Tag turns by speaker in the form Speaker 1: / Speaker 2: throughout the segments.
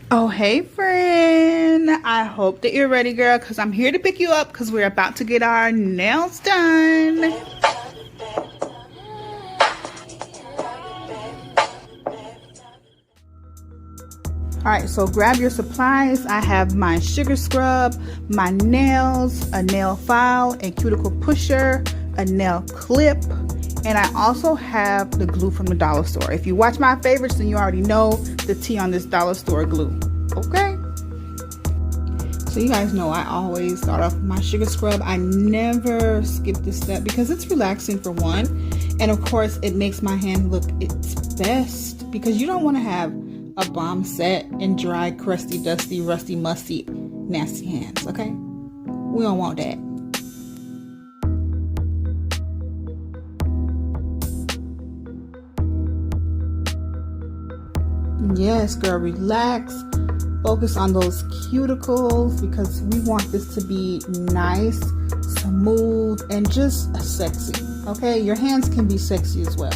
Speaker 1: Oh, hey friend. I hope that you're ready, girl, because I'm here to pick you up because we're about to get our nails done. All right, so grab your supplies. I have my sugar scrub, my nails, a nail file, a cuticle pusher, a nail clip, and I also have the glue from the dollar store. If you watch my favorites, then you already know the tea on this dollar store glue, okay? So you guys know I always start off with my sugar scrub. I never skip this step because it's relaxing for one, and of course it makes my hand look its best because you don't want to have a bomb set and dry, crusty, dusty, rusty, musty, nasty hands, okay? We don't want that. Yes, girl, relax. Focus on those cuticles because we want this to be nice, smooth, and just sexy, okay? Your hands can be sexy as well.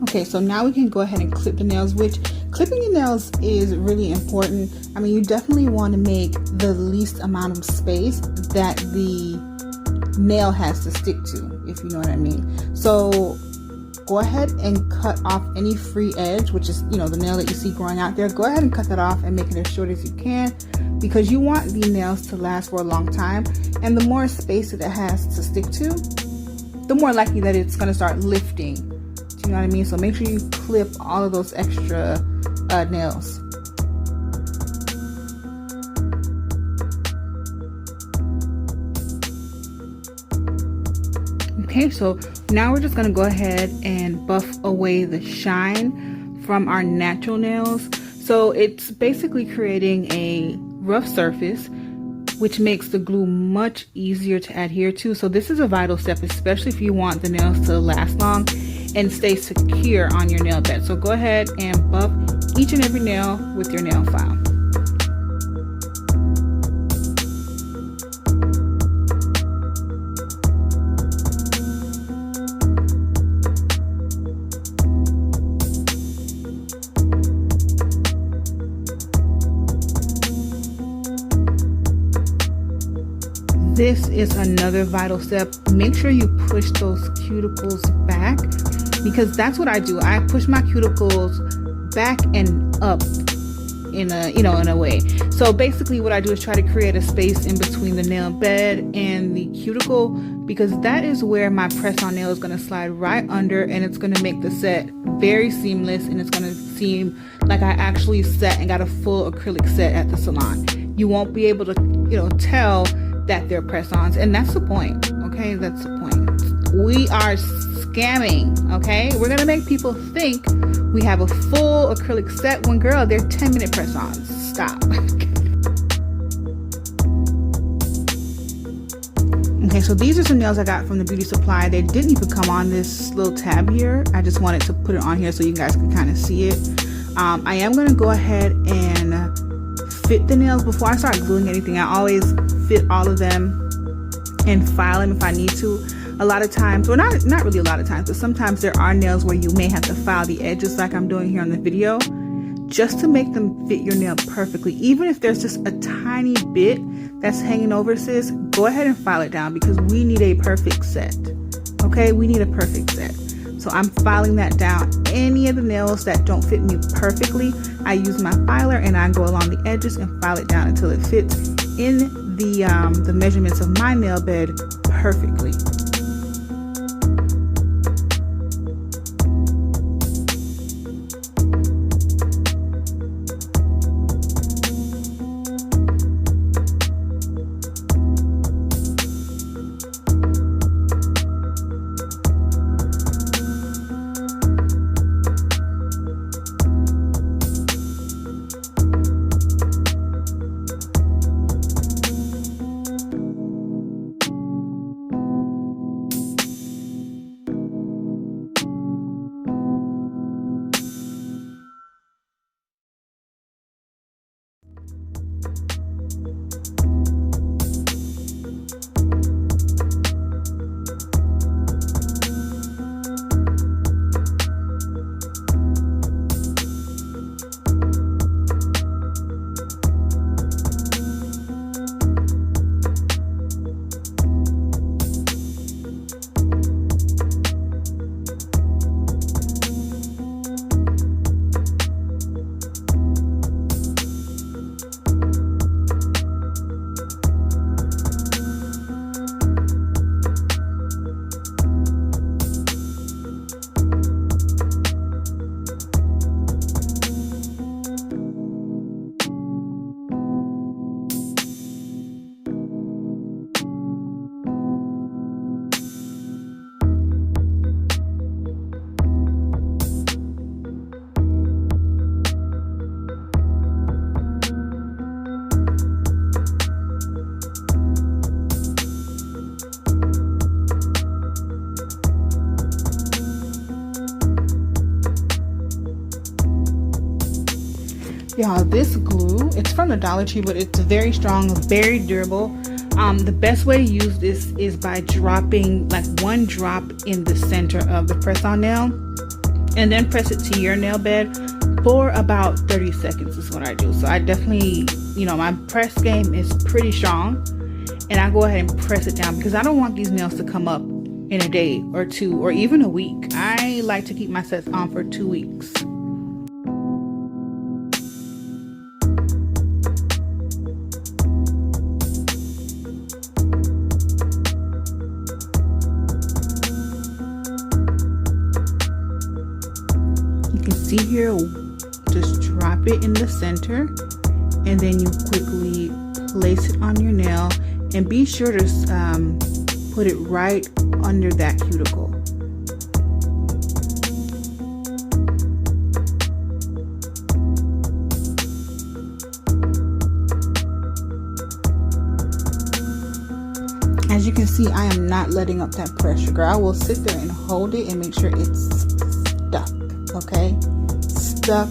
Speaker 1: Okay, so now we can go ahead and clip the nails, which clipping the nails is really important. I mean, you definitely want to make the least amount of space that the nail has to stick to, if you know what I mean. So go ahead and cut off any free edge, which is, you know, the nail that you see growing out there. Go ahead and cut that off and make it as short as you can because you want the nails to last for a long time. And the more space that it has to stick to, the more likely that it's going to start lifting. You know what I mean? So make sure you clip all of those extra nails. Okay, so now we're just going to go ahead and buff away the shine from our natural nails. So it's basically creating a rough surface, which makes the glue much easier to adhere to. So this is a vital step, especially if you want the nails to last long and stay secure on your nail bed. So go ahead and buff each and every nail with your nail file. This is another vital step. Make sure you push those cuticles back because that's what I do. I push my cuticles back and up in a way. So basically what I do is try to create a space in between the nail bed and the cuticle because that is where my press-on nail is going to slide right under, and it's going to make the set very seamless, and it's going to seem like I actually set and got a full acrylic set at the salon. You won't be able to, tell that they're press-ons, and that's the point, okay? That's the point. We are scamming, okay? We're gonna make people think we have a full acrylic set when, girl, they're 10-minute press-ons. Stop. Okay, so these are some nails I got from the beauty supply. They didn't even come on this little tab here. I just wanted to put it on here so you guys can kind of see it. I am gonna go ahead and fit the nails before I start gluing anything. I always fit all of them and file them if I need to. A lot of times, or not really a lot of times, but sometimes there are nails where you may have to file the edges like I'm doing here on the video just to make them fit your nail perfectly. Even if there's just a tiny bit that's hanging over, sis, go ahead and file it down because we need a perfect set. Okay, we need a perfect set. So I'm filing that down. Any of the nails that don't fit me perfectly, I use my filer and I go along the edges and file it down until it fits in the measurements of my nail bed perfectly. Y'all, this glue, it's from the Dollar Tree, but it's very strong, very durable. The best way to use this is by dropping like one drop in the center of the press-on nail, and then press it to your nail bed for about 30 seconds is what I do. So I definitely, you know, my press game is pretty strong, and I go ahead and press it down because I don't want these nails to come up in a day or two or even a week. I like to keep my sets on for 2 weeks. You can see here, just drop it in the center and then you quickly place it on your nail, and be sure to put it right under that cuticle. As you can see, I am not letting up that pressure, girl. I will sit there and hold it and make sure it's stuck, okay? Stuck.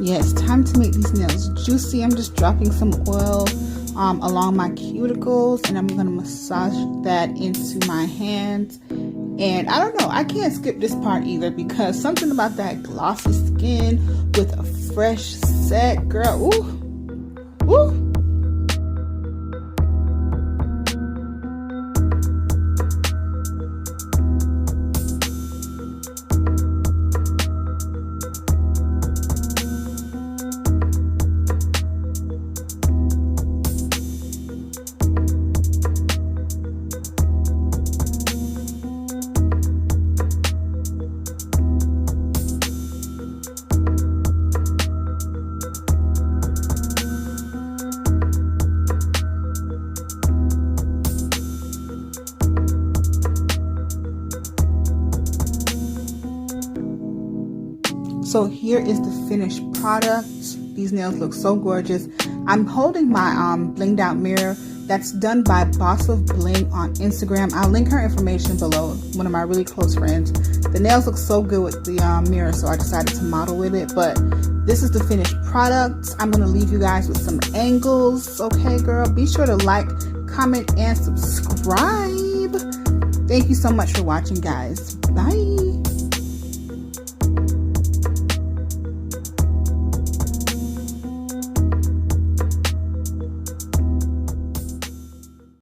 Speaker 1: Yes, time to make these nails juicy. I'm just dropping some oil along my cuticles, and I'm going to massage that into my hands And I don't know, I can't skip this part either, because something about that glossy skin with a fresh set, girl, ooh, ooh. So here is the finished product. These nails look so gorgeous. I'm holding my blinged out mirror that's done by Boss of Bling on Instagram. I'll link her information below, one of my really close friends. The nails look so good with the mirror, so I decided to model with it. But this is the finished product. I'm gonna leave you guys with some angles. Okay, girl, be sure to like, comment, and subscribe. Thank you so much for watching, guys.